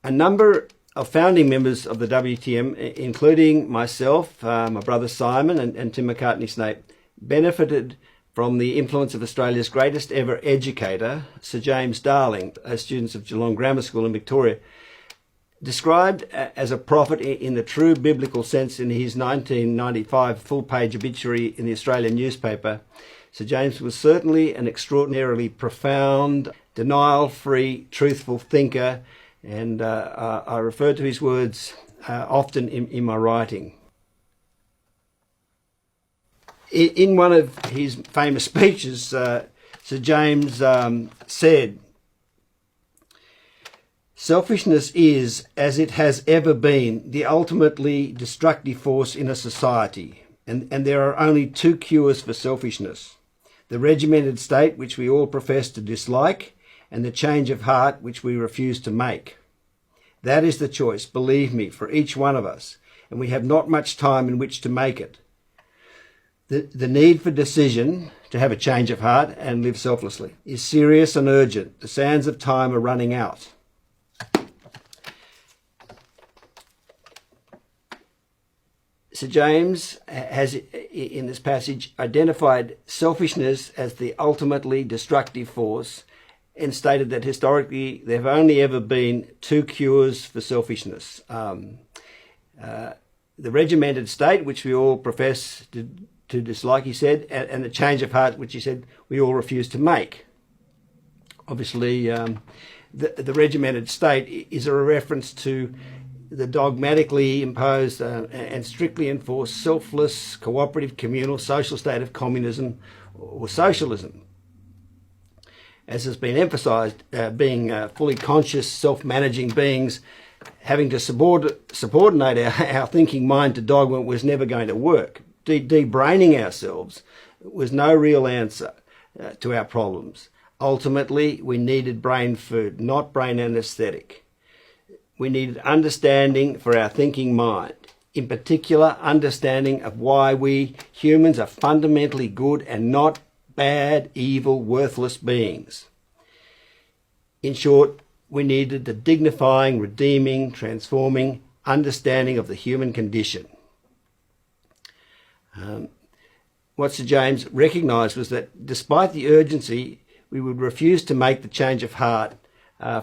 A number of founding members of the WTM, including myself, my brother Simon and Tim McCartney-Snape, benefited from the influence of Australia's greatest ever educator, Sir James Darling, students of Geelong Grammar School in Victoria. Described as a prophet in the true biblical sense in his 1995 full-page obituary in the Australian newspaper, Sir James was certainly an extraordinarily profound, denial-free, truthful thinker, and I refer to his words often in my writing. In one of his famous speeches, Sir James said, "Selfishness is, as it has ever been, the ultimately destructive force in a society, and there are only two cures for selfishness: the regimented state, which we all profess to dislike, and the change of heart, which we refuse to make. That is the choice, believe me, for each one of us, and we have not much time in which to make it. The need for decision to have a change of heart and live selflessly is serious and urgent. The sands of time are running out." Sir James has, in this passage, identified selfishness as the ultimately destructive force and stated that historically there have only ever been two cures for selfishness. The regimented state, which we all profess to dislike, he said, and the change of heart, which he said we all refuse to make. Obviously, the regimented state is a reference to the dogmatically imposed and strictly enforced selfless, cooperative, communal, social state of communism or socialism. As has been emphasised, being fully conscious, self-managing beings, having to subordinate our thinking mind to dogma was never going to work. De-braining ourselves was no real answer to our problems. Ultimately, we needed brain food, not brain anaesthetic. We needed understanding for our thinking mind, in particular understanding of why we humans are fundamentally good and not bad, evil, worthless beings. In short, we needed the dignifying, redeeming, transforming understanding of the human condition. What Sir James recognised was that despite the urgency, we would refuse to make the change of heart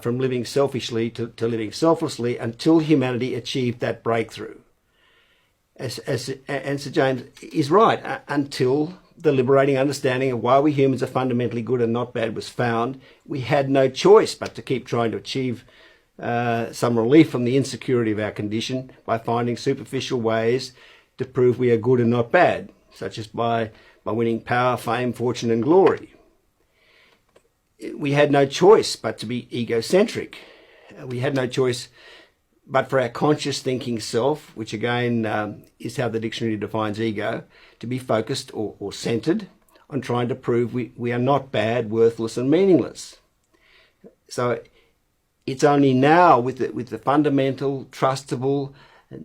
from living selfishly to living selflessly until humanity achieved that breakthrough. And Sir James is right, until the liberating understanding of why we humans are fundamentally good and not bad was found, we had no choice but to keep trying to achieve some relief from the insecurity of our condition by finding superficial ways to prove we are good and not bad, such as by winning power, fame, fortune and glory. We had no choice but to be egocentric. We had no choice but for our conscious thinking self, which again is how the dictionary defines ego, to be focused or centred on trying to prove we are not bad, worthless and meaningless. So it's only now with the fundamental, trustable,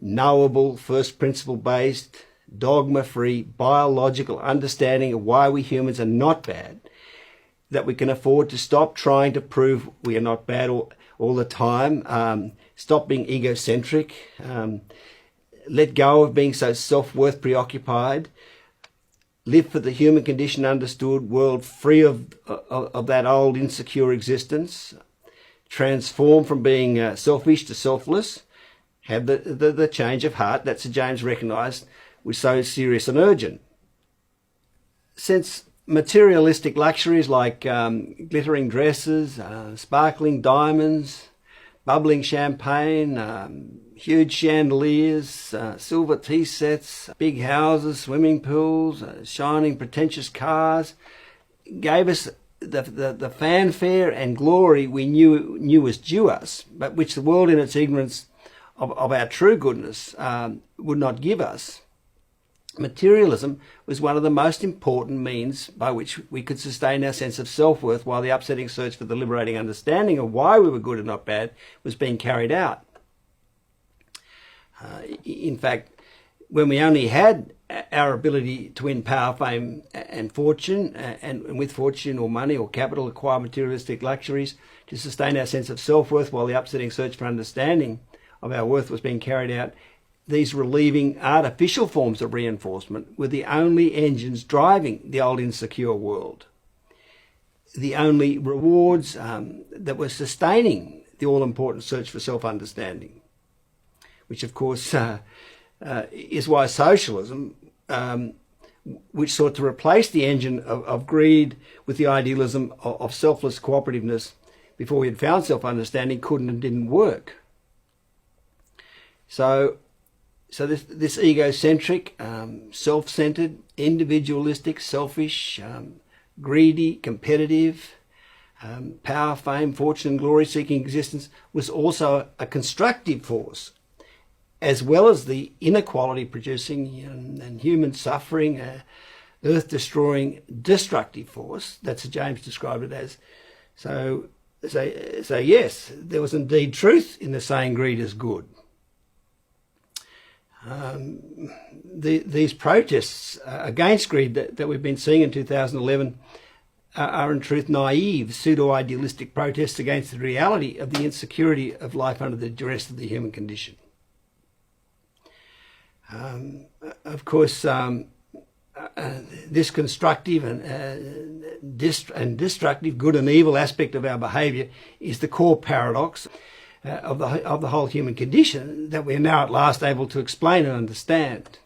knowable, first principle based, dogma-free, biological understanding of why we humans are not bad that we can afford to stop trying to prove we are not bad all the time, stop being egocentric, let go of being so self-worth preoccupied, live for the human condition understood, world free of that old insecure existence, transform from being selfish to selfless, have the change of heart that Sir James recognised was so serious and urgent. Since materialistic luxuries like glittering dresses, sparkling diamonds, bubbling champagne, huge chandeliers, silver tea sets, big houses, swimming pools, shining pretentious cars, gave us the fanfare and glory we knew was due us, but which the world in its ignorance of our true goodness would not give us. Materialism was one of the most important means by which we could sustain our sense of self-worth while the upsetting search for the liberating understanding of why we were good and not bad was being carried out. In fact, when we only had our ability to win power, fame, and fortune, and with fortune or money or capital, acquire materialistic luxuries to sustain our sense of self-worth while the upsetting search for understanding of our worth was being carried out. These relieving artificial forms of reinforcement were the only engines driving the old insecure world, the only rewards that were sustaining the all-important search for self-understanding, which of course is why socialism, which sought to replace the engine of greed with the idealism of selfless cooperativeness before we had found self-understanding, couldn't and didn't work. So this egocentric, self-centered, individualistic, selfish, greedy, competitive, power, fame, fortune, and glory-seeking existence was also a constructive force, as well as the inequality-producing and human suffering, earth-destroying, destructive force that Sir James described it as. So yes, there was indeed truth in the saying, greed is good. These protests against greed that we've been seeing in 2011 are in truth naive, pseudo-idealistic protests against the reality of the insecurity of life under the duress of the human condition. Of course, this constructive and destructive, good and evil aspect of our behaviour is the core paradox of the whole human condition that we are now at last able to explain and understand.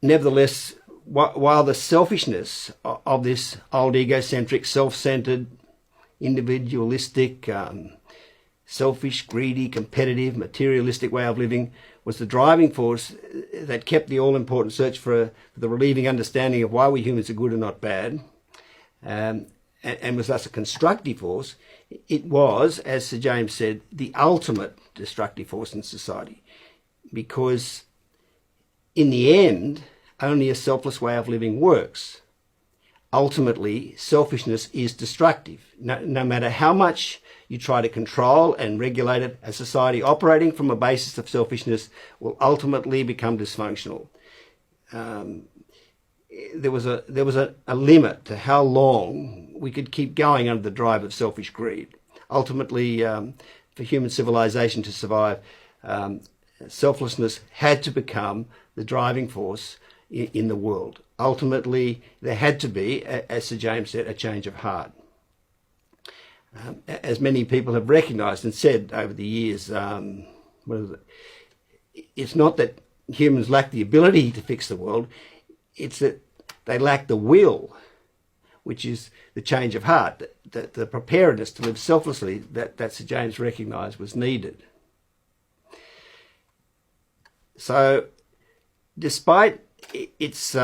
Nevertheless, while the selfishness of this old egocentric, self-centred, individualistic, selfish, greedy, competitive, materialistic way of living was the driving force that kept the all-important search for the relieving understanding of why we humans are good and not bad, and was thus a constructive force, it was, as Sir James said, the ultimate destructive force in society, because in the end, only a selfless way of living works. Ultimately, selfishness is destructive. No matter how much you try to control and regulate it, a society operating from a basis of selfishness will ultimately become dysfunctional. There was a limit to how long we could keep going under the drive of selfish greed. Ultimately, for human civilization to survive, selflessness had to become the driving force in the world. Ultimately, there had to be, as Sir James said, a change of heart. As many people have recognised and said over the years, it's not that humans lack the ability to fix the world, it's that they lack the will, which is the change of heart, the preparedness to live selflessly that Sir James recognised was needed. So, despite its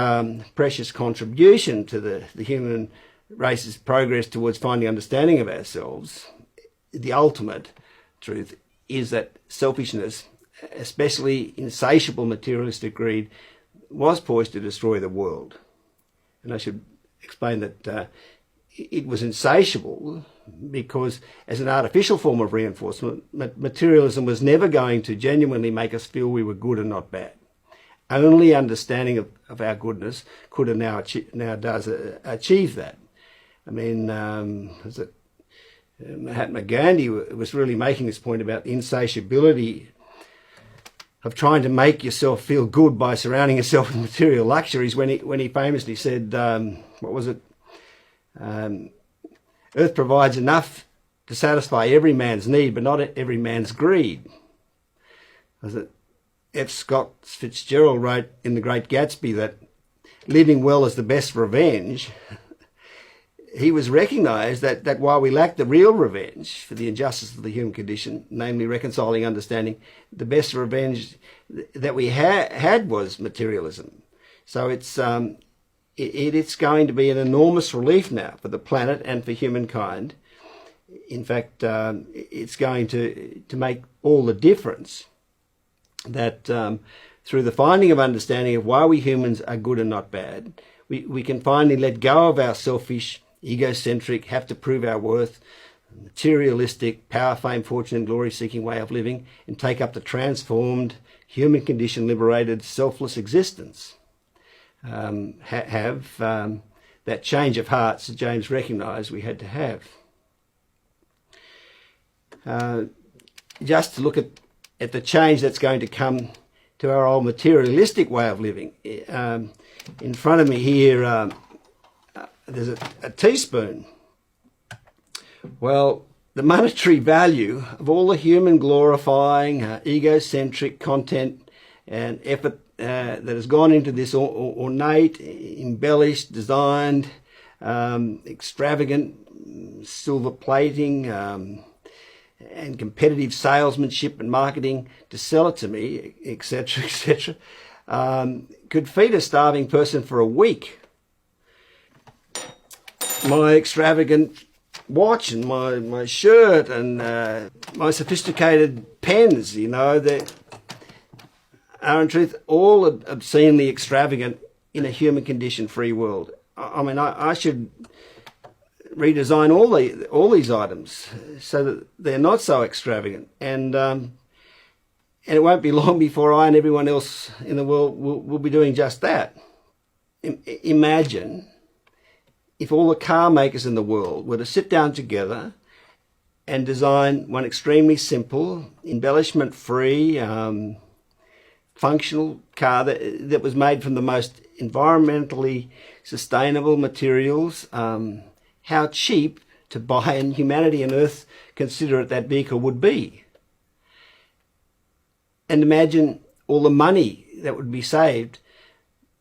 precious contribution to the human race's progress towards finding understanding of ourselves, the ultimate truth is that selfishness, especially insatiable materialistic greed, was poised to destroy the world. And I should explain that it was insatiable because, as an artificial form of reinforcement, materialism was never going to genuinely make us feel we were good and not bad. Only understanding of our goodness could and now does achieve that. I mean, Mahatma Gandhi was really making this point about the insatiability of trying to make yourself feel good by surrounding yourself with material luxuries when he famously said, Earth provides enough to satisfy every man's need, but not every man's greed. F. Scott Fitzgerald wrote in The Great Gatsby that living well is the best revenge. He was recognised that while we lack the real revenge for the injustice of the human condition, namely reconciling understanding, the best revenge that we had was materialism. So it's going to be an enormous relief now for the planet and for humankind. In fact, it's going to make all the difference that through the finding of understanding of why we humans are good and not bad, we can finally let go of our selfish, egocentric, have to prove our worth, materialistic, power, fame, fortune and glory-seeking way of living and take up the transformed, human condition liberated, selfless existence. have that change of heart Sir James recognised we had to have. Just to look at the change that's going to come to our old materialistic way of living. In front of me here, there's a teaspoon. Well, the monetary value of all the human glorifying, egocentric content and effort that has gone into this ornate, embellished, designed, extravagant silver plating, and competitive salesmanship and marketing to sell it to me, etc., etc., could feed a starving person for a week. My extravagant watch and my shirt and my sophisticated pens, you know, that are in truth all obscenely extravagant in a human condition free world. I mean, I should redesign all these items so that they're not so extravagant, and it won't be long before I and everyone else in the world will be doing just that. Imagine if all the car makers in the world were to sit down together and design one extremely simple, embellishment-free, functional car that was made from the most environmentally sustainable materials. How cheap to buy and humanity and Earth considerate that vehicle would be. And imagine all the money that would be saved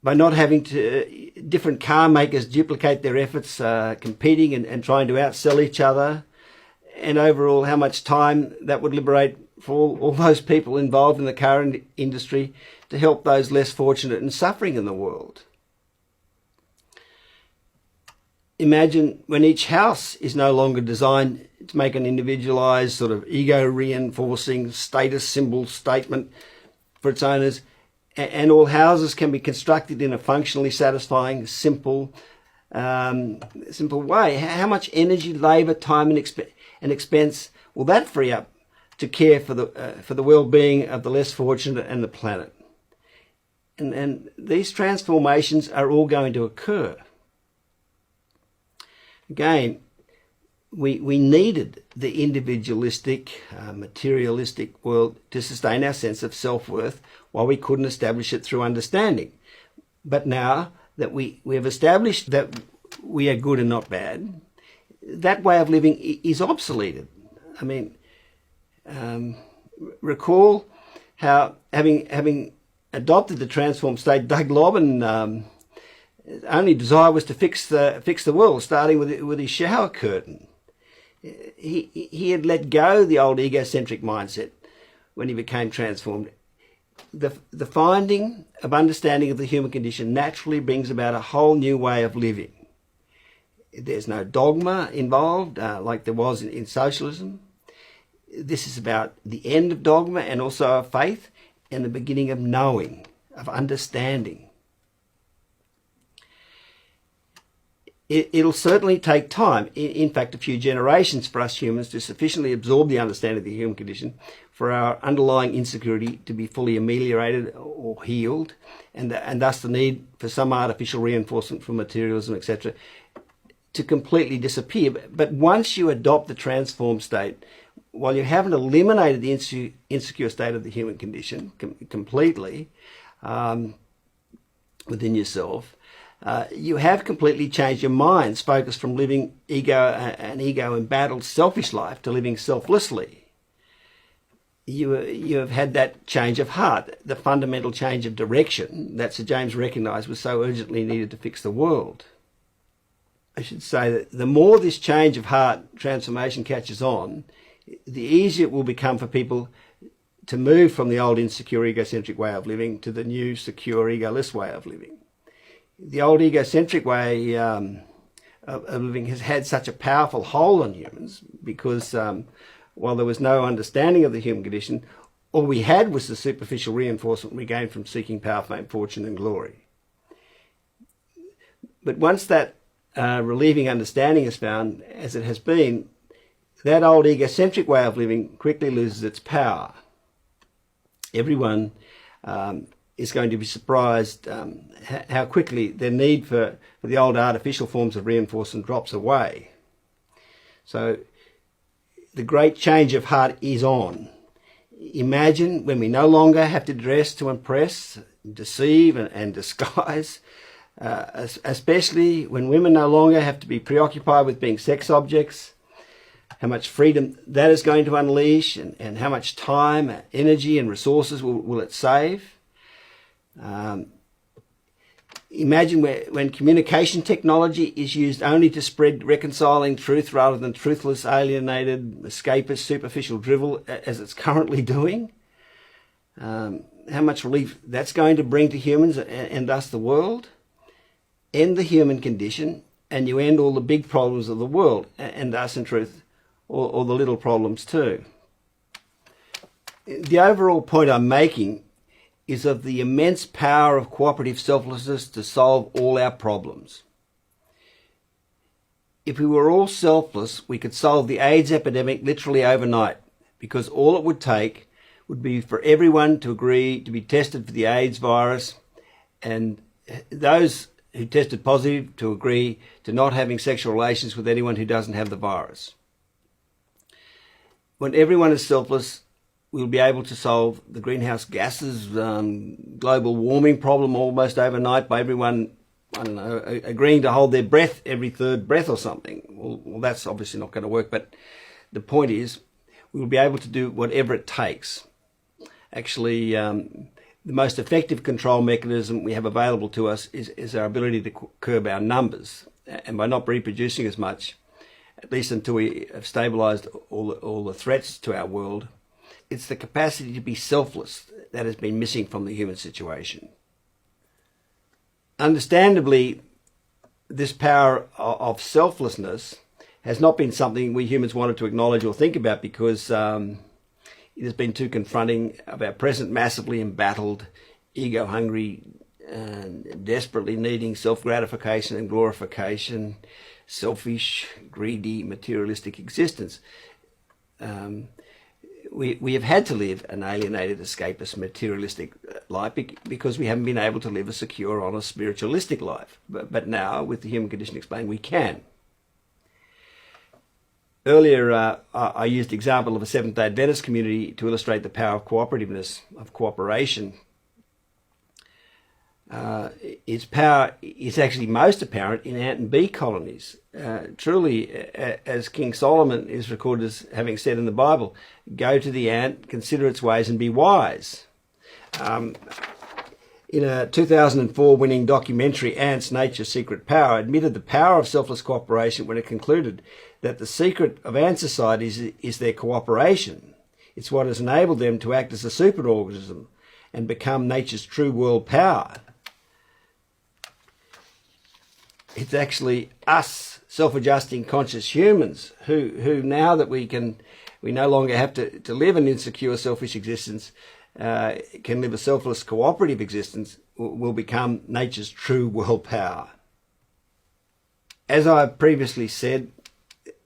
by not having to different car makers duplicate their efforts, competing and trying to outsell each other, and overall how much time that would liberate for all those people involved in the car industry to help those less fortunate and suffering in the world. Imagine when each house is no longer designed to make an individualised sort of ego-reinforcing status symbol statement for its owners, and all houses can be constructed in a functionally satisfying, simple way. How much energy, labour, time and expense will that free up to care for the well-being of the less fortunate and the planet? And these transformations are all going to occur. Again, we needed the individualistic, materialistic world to sustain our sense of self-worth while we couldn't establish it through understanding. But now that we have established that we are good and not bad, that way of living is obsoleted. I mean, recall how having adopted the transformed state, Doug Lobbin only desire was to fix the world, starting with his shower curtain. He had let go the old egocentric mindset when he became transformed. The finding of understanding of the human condition naturally brings about a whole new way of living. There's no dogma involved like there was in socialism. This is about the end of dogma and also of faith, and the beginning of knowing, of understanding. It'll certainly take time, in fact a few generations, for us humans to sufficiently absorb the understanding of the human condition for our underlying insecurity to be fully ameliorated or healed, and thus the need for some artificial reinforcement from materialism, etc., to completely disappear. But once you adopt the transformed state, while you haven't eliminated the insecure state of the human condition completely within yourself, you have completely changed your mind's focus from living an ego-embattled selfish life to living selflessly. You have had that change of heart, the fundamental change of direction that Sir James recognised was so urgently needed to fix the world. I should say that the more this change of heart transformation catches on, the easier it will become for people to move from the old insecure egocentric way of living to the new secure egoless way of living. The old egocentric way of living has had such a powerful hold on humans because while there was no understanding of the human condition, all we had was the superficial reinforcement we gained from seeking power, fame, fortune and glory. But once that relieving understanding is found, as it has been, that old egocentric way of living quickly loses its power. Everyone is going to be surprised how quickly their need for the old artificial forms of reinforcement drops away. So the great change of heart is on. Imagine when we no longer have to dress to impress, deceive and disguise, especially when women no longer have to be preoccupied with being sex objects, how much freedom that is going to unleash, and how much time, energy and resources will it save. Imagine when communication technology is used only to spread reconciling truth rather than truthless, alienated, escapist, superficial drivel as it's currently doing. How much relief that's going to bring to humans and thus the world. End the human condition and you end all the big problems of the world, and thus in truth all the little problems too. The overall point I'm making is of the immense power of cooperative selflessness to solve all our problems. If we were all selfless, we could solve the AIDS epidemic literally overnight, because all it would take would be for everyone to agree to be tested for the AIDS virus, and those who tested positive to agree to not having sexual relations with anyone who doesn't have the virus. When everyone is selfless, we'll be able to solve the greenhouse gases, global warming problem almost overnight by everyone, agreeing to hold their breath every third breath or something. Well, that's obviously not going to work, but the point is we'll be able to do whatever it takes. Actually, the most effective control mechanism we have available to us is our ability to curb our numbers. And by not reproducing as much, at least until we have stabilised all the threats to our world, it's the capacity to be selfless that has been missing from the human situation. Understandably, this power of selflessness has not been something we humans wanted to acknowledge or think about, because it has been too confronting of our present massively embattled, ego-hungry, desperately needing self-gratification and glorification, selfish, greedy, materialistic existence. We have had to live an alienated, escapist, materialistic life because we haven't been able to live a secure, honest, spiritualistic life. But now, with the human condition explained, we can. Earlier, I used the example of a Seventh-day Adventist community to illustrate the power of cooperativeness, of cooperation. Its power is actually most apparent in ant and bee colonies. Truly, as King Solomon is recorded as having said in the Bible, go to the ant, consider its ways and be wise. In a 2004 winning documentary, Ants, Nature's Secret Power, admitted the power of selfless cooperation when it concluded that the secret of ant societies is their cooperation. It's what has enabled them to act as a superorganism and become nature's true world power. It's actually us, self-adjusting conscious humans, who now that we no longer have to live an insecure, selfish existence, can live a selfless, cooperative existence, will become nature's true world power. As I previously said,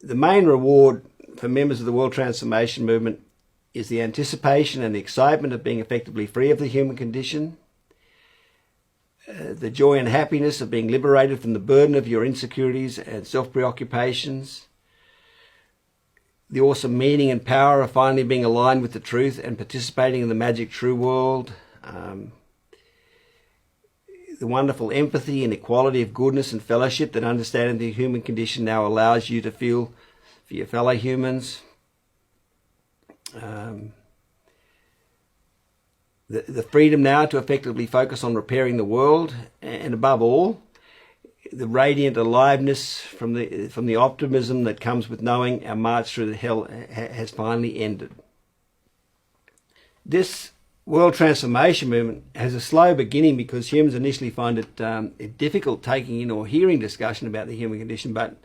the main reward for members of the World Transformation Movement is the anticipation and the excitement of being effectively free of the human condition, the joy and happiness of being liberated from the burden of your insecurities and self-preoccupations, the awesome meaning and power of finally being aligned with the truth and participating in the magic true world, the wonderful empathy and equality of goodness and fellowship that understanding the human condition now allows you to feel for your fellow humans, the freedom now to effectively focus on repairing the world, and above all, the radiant aliveness from the optimism that comes with knowing our march through the hell has finally ended. This World Transformation Movement has a slow beginning because humans initially find it difficult taking in or hearing discussion about the human condition, but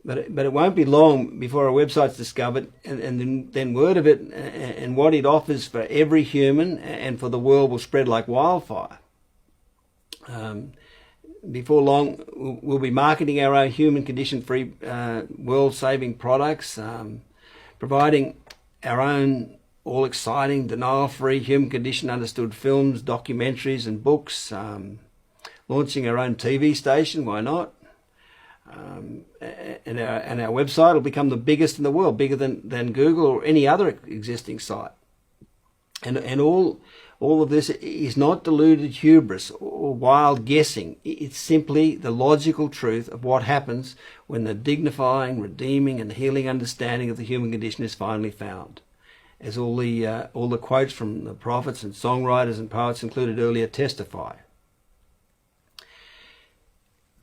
it won't be long before our website's discovered, and then word of it and what it offers for every human and for the world will spread like wildfire. Before long, we'll be marketing our own human condition-free world-saving products, providing our own all exciting, denial-free, human condition understood films, documentaries and books, launching our own TV station, why not? And our website will become the biggest in the world, bigger than Google or any other existing site. And all of this is not deluded hubris or wild guessing. It's simply the logical truth of what happens when the dignifying, redeeming and healing understanding of the human condition is finally found. As all the quotes from the prophets and songwriters and poets included earlier testify.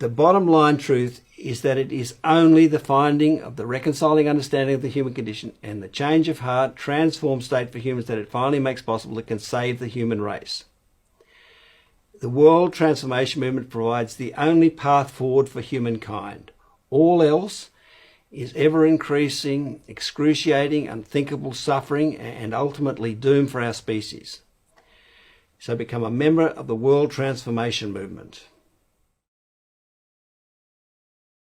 The bottom line truth is that it is only the finding of the reconciling understanding of the human condition and the change of heart, transformed state for humans that it finally makes possible that can save the human race. The world transformation movement provides the only path forward for humankind. All else is ever increasing, excruciating, unthinkable suffering and ultimately doom for our species. So become a member of the world transformation movement.